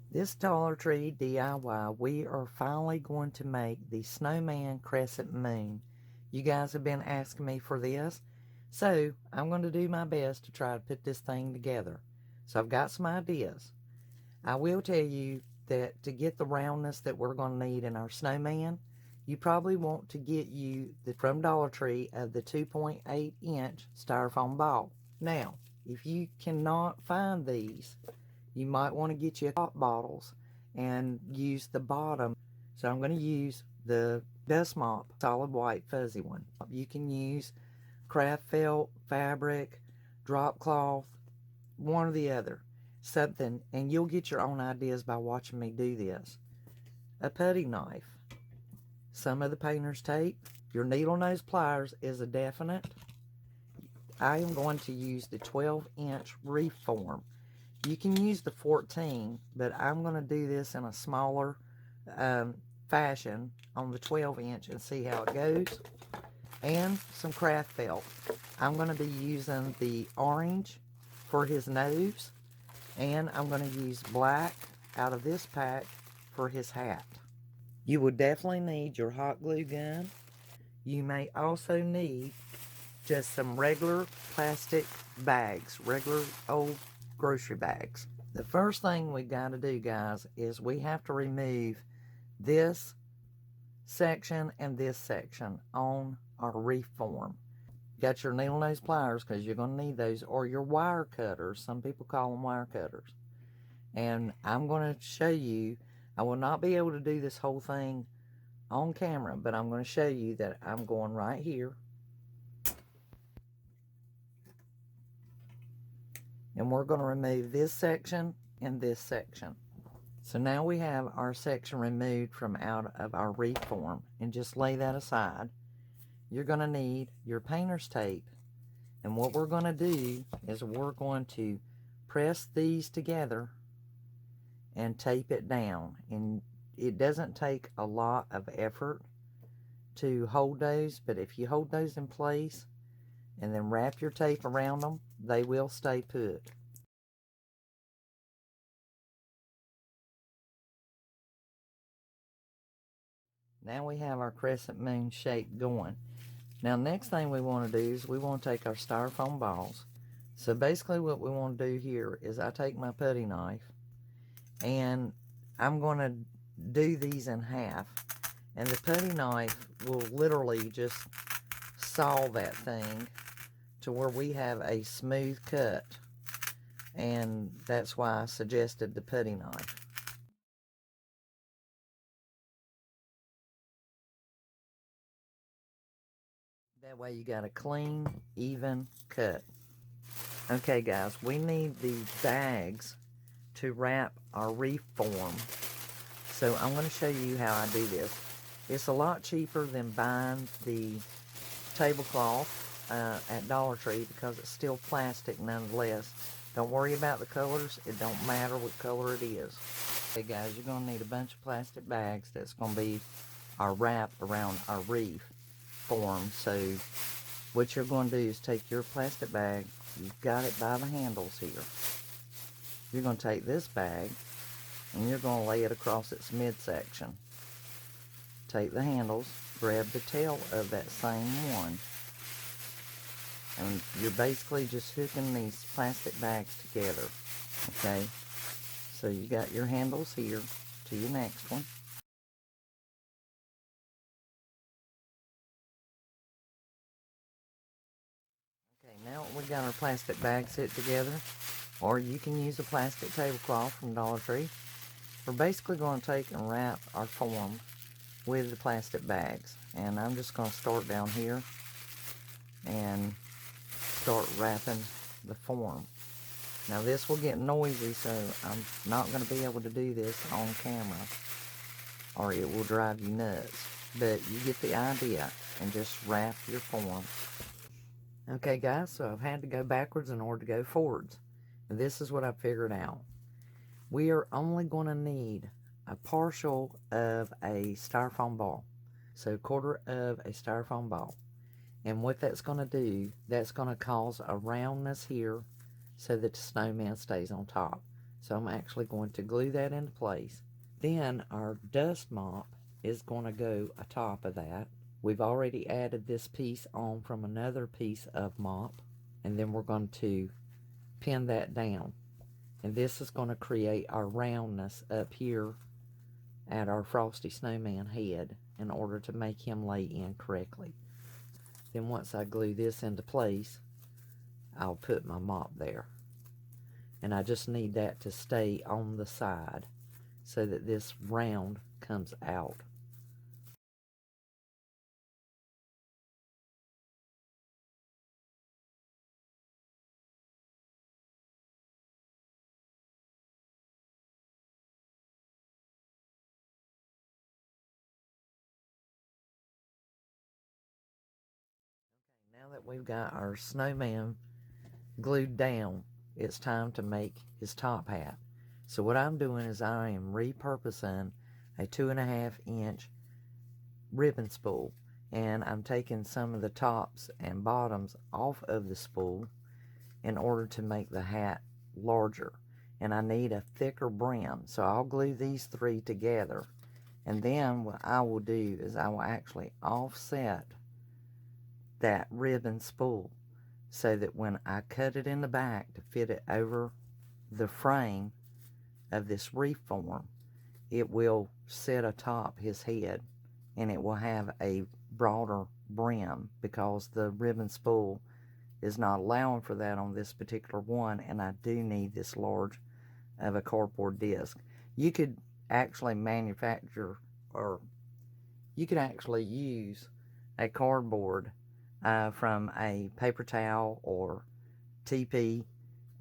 This Dollar Tree DIY, we are finally going to make the Snowman Crescent Moon. You guys have been asking me for this, so I'm going to do my best to try to put this thing together. So I've got some ideas. I will tell you that to get the roundness that we're going to need in our snowman, you probably want to get you from Dollar Tree of the 2.8-inch styrofoam ball. Now, if you cannot find these, you might want to get you pop bottles and use the bottom. So I'm going to use the Dust Mop solid white fuzzy one. You can use craft felt, fabric, drop cloth, one or the other. Something, and you'll get your own ideas by watching me do this. A putty knife, some of the painter's tape, your needle nose pliers is a definite. I am going to use the 12-inch reef form. You can use the 14, but I'm going to do this in a smaller fashion on the 12-inch and see how it goes. And some craft felt. I'm going to be using the orange for his nose, and I'm going to use black out of this pack for his hat. You will definitely need your hot glue gun. You may also need just some regular plastic bags, regular old grocery bags. The first thing we got to do, guys, is we have to remove this section and this section on our reef form. Got your needle nose pliers, because you're going to need those, or your wire cutters. Some people call them wire cutters. And I'm going to show you, I will not be able to do this whole thing on camera, but I'm going to show you that I'm going right here. And we're going to remove this section and this section. So now we have our section removed from out of our reef form, and just lay that aside. You're going to need your painter's tape, and what we're going to do is we're going to press these together and tape it down. And it doesn't take a lot of effort to hold those, but if you hold those in place and then wrap your tape around them, they will stay put. Now we have our crescent moon shape going. Now next thing we want to do is we want to take our styrofoam balls. So basically what we want to do here is I take my putty knife and I'm going to do these in half. And the putty knife will literally just saw that thing to where we have a smooth cut. And that's why I suggested the putty knife. That way you got a clean, even cut. Okay guys, we need the bags to wrap our reef form. So I'm going to show you how I do this. It's a lot cheaper than buying the tablecloth at Dollar Tree, because it's still plastic nonetheless. Don't worry about the colors. It don't matter what color it is. Okay guys, you're going to need a bunch of plastic bags. That's going to be our wrap around our reef form. So what you're going to do is take your plastic bag. You've got it by the handles here. You're going to take this bag and you're going to lay it across its midsection. Take the handles, grab the tail of that same one, and you're basically just hooking these plastic bags together. Okay, so you got your handles here to your next one. Okay, now we got our plastic bags hit together, or you can use a plastic tablecloth from Dollar Tree. We're basically going to take and wrap our form with the plastic bags, and I'm just going to start down here and start wrapping the form. Now this will get noisy, so I'm not going to be able to do this on camera, or it will drive you nuts, but you get the idea, and just wrap your form. Okay guys, so I've had to go backwards in order to go forwards. And this is what I figured out. We are only going to need a partial of a styrofoam ball. So a quarter of a styrofoam ball. And what that's going to do, that's going to cause a roundness here so that the snowman stays on top. So I'm actually going to glue that into place. Then our dust mop is going to go atop of that. We've already added this piece on from another piece of mop, and then we're going to pin that down. And this is going to create our roundness up here at our Frosty Snowman head in order to make him lay in correctly. Then once I glue this into place, I'll put my mop there. And I just need that to stay on the side so that this round comes out. Now that we've got our snowman glued down, it's time to make his top hat. So what I'm doing is I am repurposing a 2.5 inch ribbon spool, and I'm taking some of the tops and bottoms off of the spool in order to make the hat larger. And I need a thicker brim, so I'll glue these three together, and then what I will do is I will actually offset that ribbon spool so that when I cut it in the back to fit it over the frame of this wreath form, it will sit atop his head and it will have a broader brim, because the ribbon spool is not allowing for that on this particular one, and I do need this large of a cardboard disc. You could actually manufacture, or you could actually use a cardboard from a paper towel or TP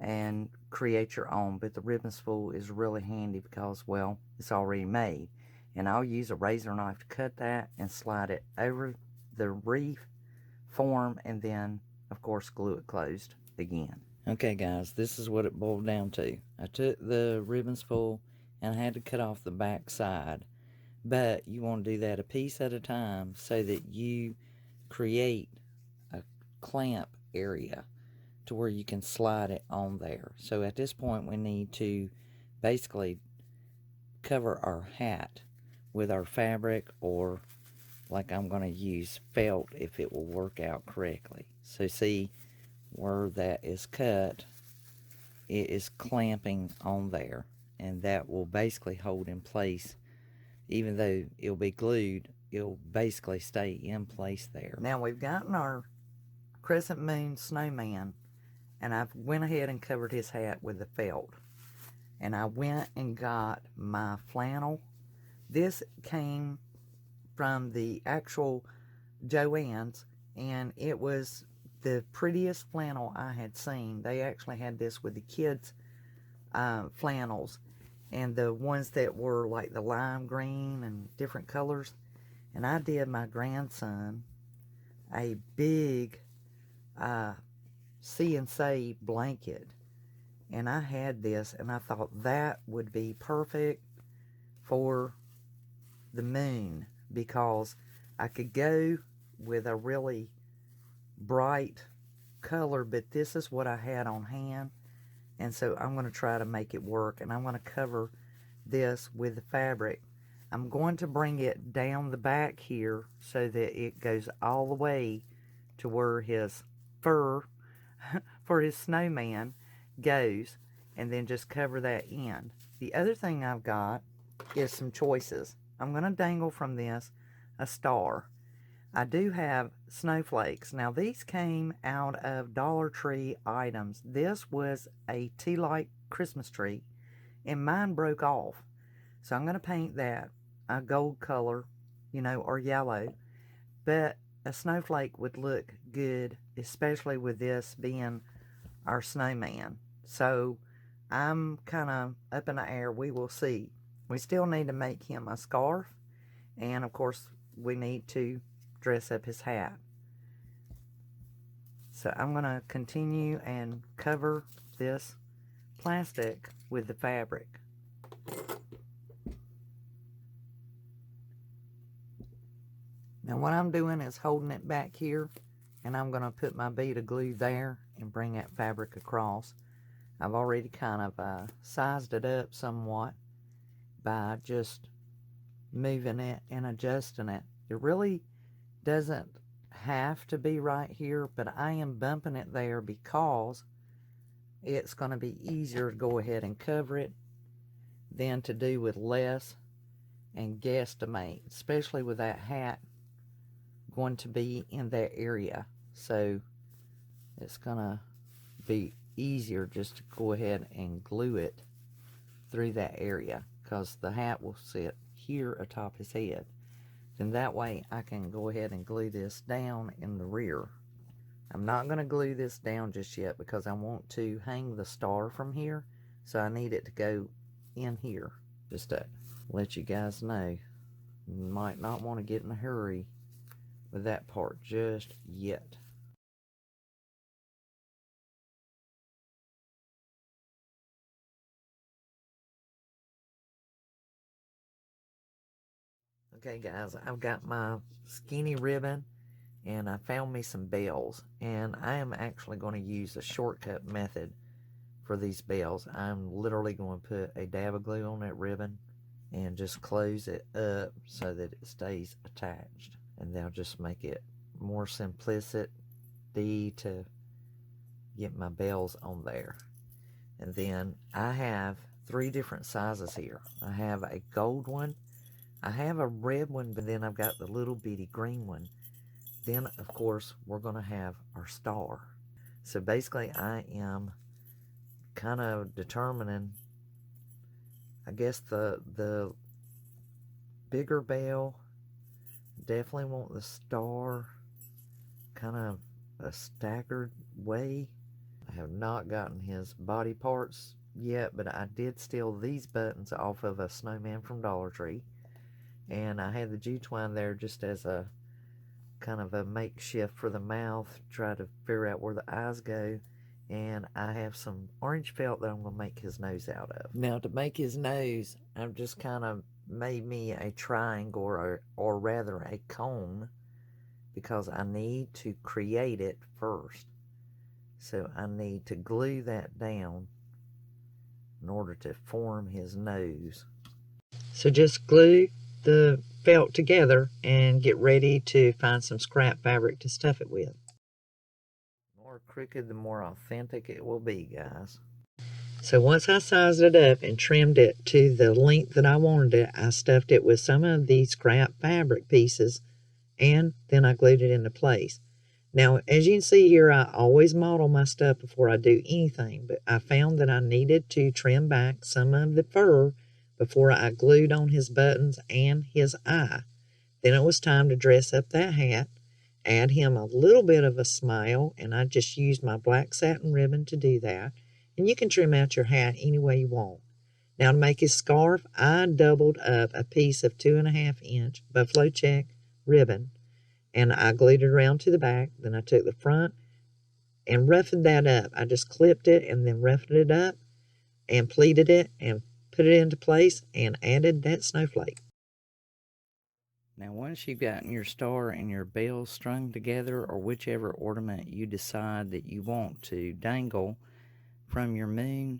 and create your own, but the ribbon spool is really handy because, well, it's already made. And I'll use a razor knife to cut that and slide it over the wreath form, and then of course glue it closed again. Okay guys, this is what it boiled down to. I took the ribbon spool and I had to cut off the back side, but you want to do that a piece at a time so that you create a clamp area to where you can slide it on there. So at this point we need to basically cover our hat with our fabric, or like I'm going to use felt if it will work out correctly. So see where that is cut, it is clamping on there, and that will basically hold in place. Even though it'll be glued, it'll basically stay in place there. Now we've gotten our crescent moon snowman, and I've went ahead and covered his hat with the felt. And I went and got my flannel. This came from the actual Joann's, and it was the prettiest flannel I had seen. They actually had this with the kids' flannels, and the ones that were like the lime green and different colors. And I did my grandson a big See and Say blanket, and I had this, and I thought that would be perfect for the moon, because I could go with a really bright color, but this is what I had on hand, and so I'm going to try to make it work. And I'm going to cover this with the fabric. I'm going to bring it down the back here so that it goes all the way to where his fur for his snowman goes, and then just cover that end. The other thing I've got is some choices. I'm going to dangle from this a star. I do have snowflakes. Now these came out of Dollar Tree items. This was a tea light Christmas tree, and mine broke off. So I'm going to paint that a gold color, you know, or yellow. But a snowflake would look good, especially with this being our snowman. So I'm kind of up in the air. We will see. We still need to make him a scarf, and of course we need to dress up his hat. So I'm going to continue and cover this plastic with the fabric. Now what I'm doing is holding it back here, and I'm going to put my bead of glue there and bring that fabric across. I've already kind of sized it up somewhat by just moving it and adjusting it. It really doesn't have to be right here, but I am bumping it there because it's going to be easier to go ahead and cover it than to do with less and guesstimate, especially with that hat going to be in that area. So it's going to be easier just to go ahead and glue it through that area, because the hat will sit here atop his head. Then that way I can go ahead and glue this down in the rear. I'm not going to glue this down just yet because I want to hang the star from here, so I need it to go in here. Just to let you guys know, you might not want to get in a hurry with that part just yet. Okay guys, I've got my skinny ribbon and I found me some bells, and I am actually going to use a shortcut method for these bells. I'm literally going to put a dab of glue on that ribbon and just close it up so that it stays attached, and they'll just make it more simplicity to get my bells on there. And then I have 3 different sizes here. I have a gold one, I have a red one, but then I've got the little bitty green one. Then of course we're going to have our star. So basically I am kind of determining, I guess the bigger bell, definitely want the star kind of a staggered way. I have not gotten his body parts yet, but I did steal these buttons off of a snowman from Dollar Tree, and I had the G-twine there just as a kind of a makeshift for the mouth, try to figure out where the eyes go. And I have some orange felt that I'm going to make his nose out of. Now to make his nose, I've just kind of made me a triangle, or rather a cone, because I need to create it first. So I need to glue that down in order to form his nose. So just glue the felt together and get ready to find some scrap fabric to stuff it with. The more crooked, the more authentic it will be, guys. So once I sized it up and trimmed it to the length that I wanted it, I stuffed it with some of these scrap fabric pieces, and then I glued it into place. Now, as you can see here, I always model my stuff before I do anything, but I found that I needed to trim back some of the fur before I glued on his buttons and his eye. Then it was time to dress up that hat, add him a little bit of a smile, and I just used my black satin ribbon to do that. And you can trim out your hat any way you want. Now to make his scarf, I doubled up a piece of 2.5 inch buffalo check ribbon, and I glued it around to the back. Then I took the front and roughened that up. I just clipped it and then roughened it up and pleated it and put it into place and added that snowflake. Now once you've gotten your star and your bells strung together, or whichever ornament you decide that you want to dangle from your moon,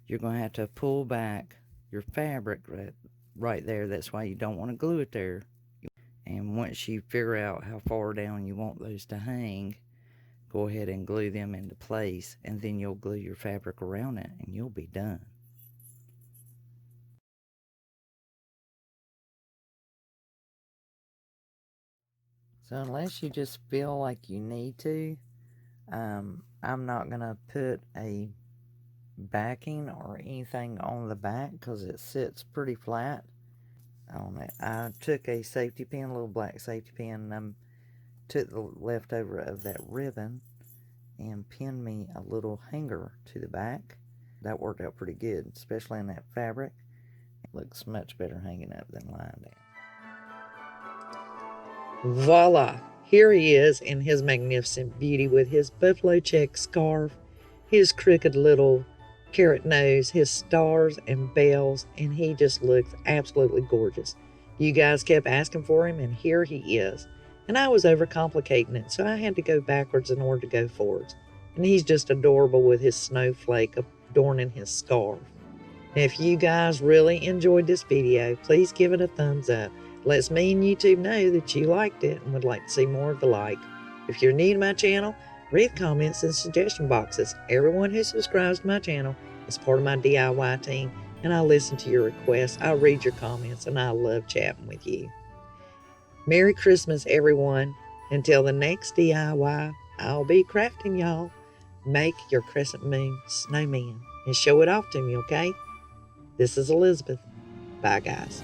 you're going to have to pull back your fabric right there. That's why you don't want to glue it there. And once you figure out how far down you want those to hang, go ahead and glue them into place, and then you'll glue your fabric around it and you'll be done. So unless you just feel like you need to, I'm not going to put a backing or anything on the back because it sits pretty flat on it. I took a safety pin, a little black safety pin, and took the leftover of that ribbon and pinned me a little hanger to the back. That worked out pretty good, especially in that fabric. It looks much better hanging up than lying down. Voila! Here he is in his magnificent beauty with his buffalo check scarf, his crooked little carrot nose, his stars and bells, and he just looks absolutely gorgeous. You guys kept asking for him, and here he is. And I was overcomplicating it, so I had to go backwards in order to go forwards. And he's just adorable with his snowflake adorning his scarf. Now, if you guys really enjoyed this video, please give it a thumbs up. It lets me and YouTube know that you liked it and would like to see more of the like. If you're new to my channel, read comments and suggestion boxes. Everyone who subscribes to my channel is part of my DIY team, and I listen to your requests. I read your comments, and I love chatting with you. Merry Christmas, everyone. Until the next DIY, I'll be crafting, y'all. Make your crescent moon snowman and show it off to me, okay? This is Elizabeth. Bye, guys.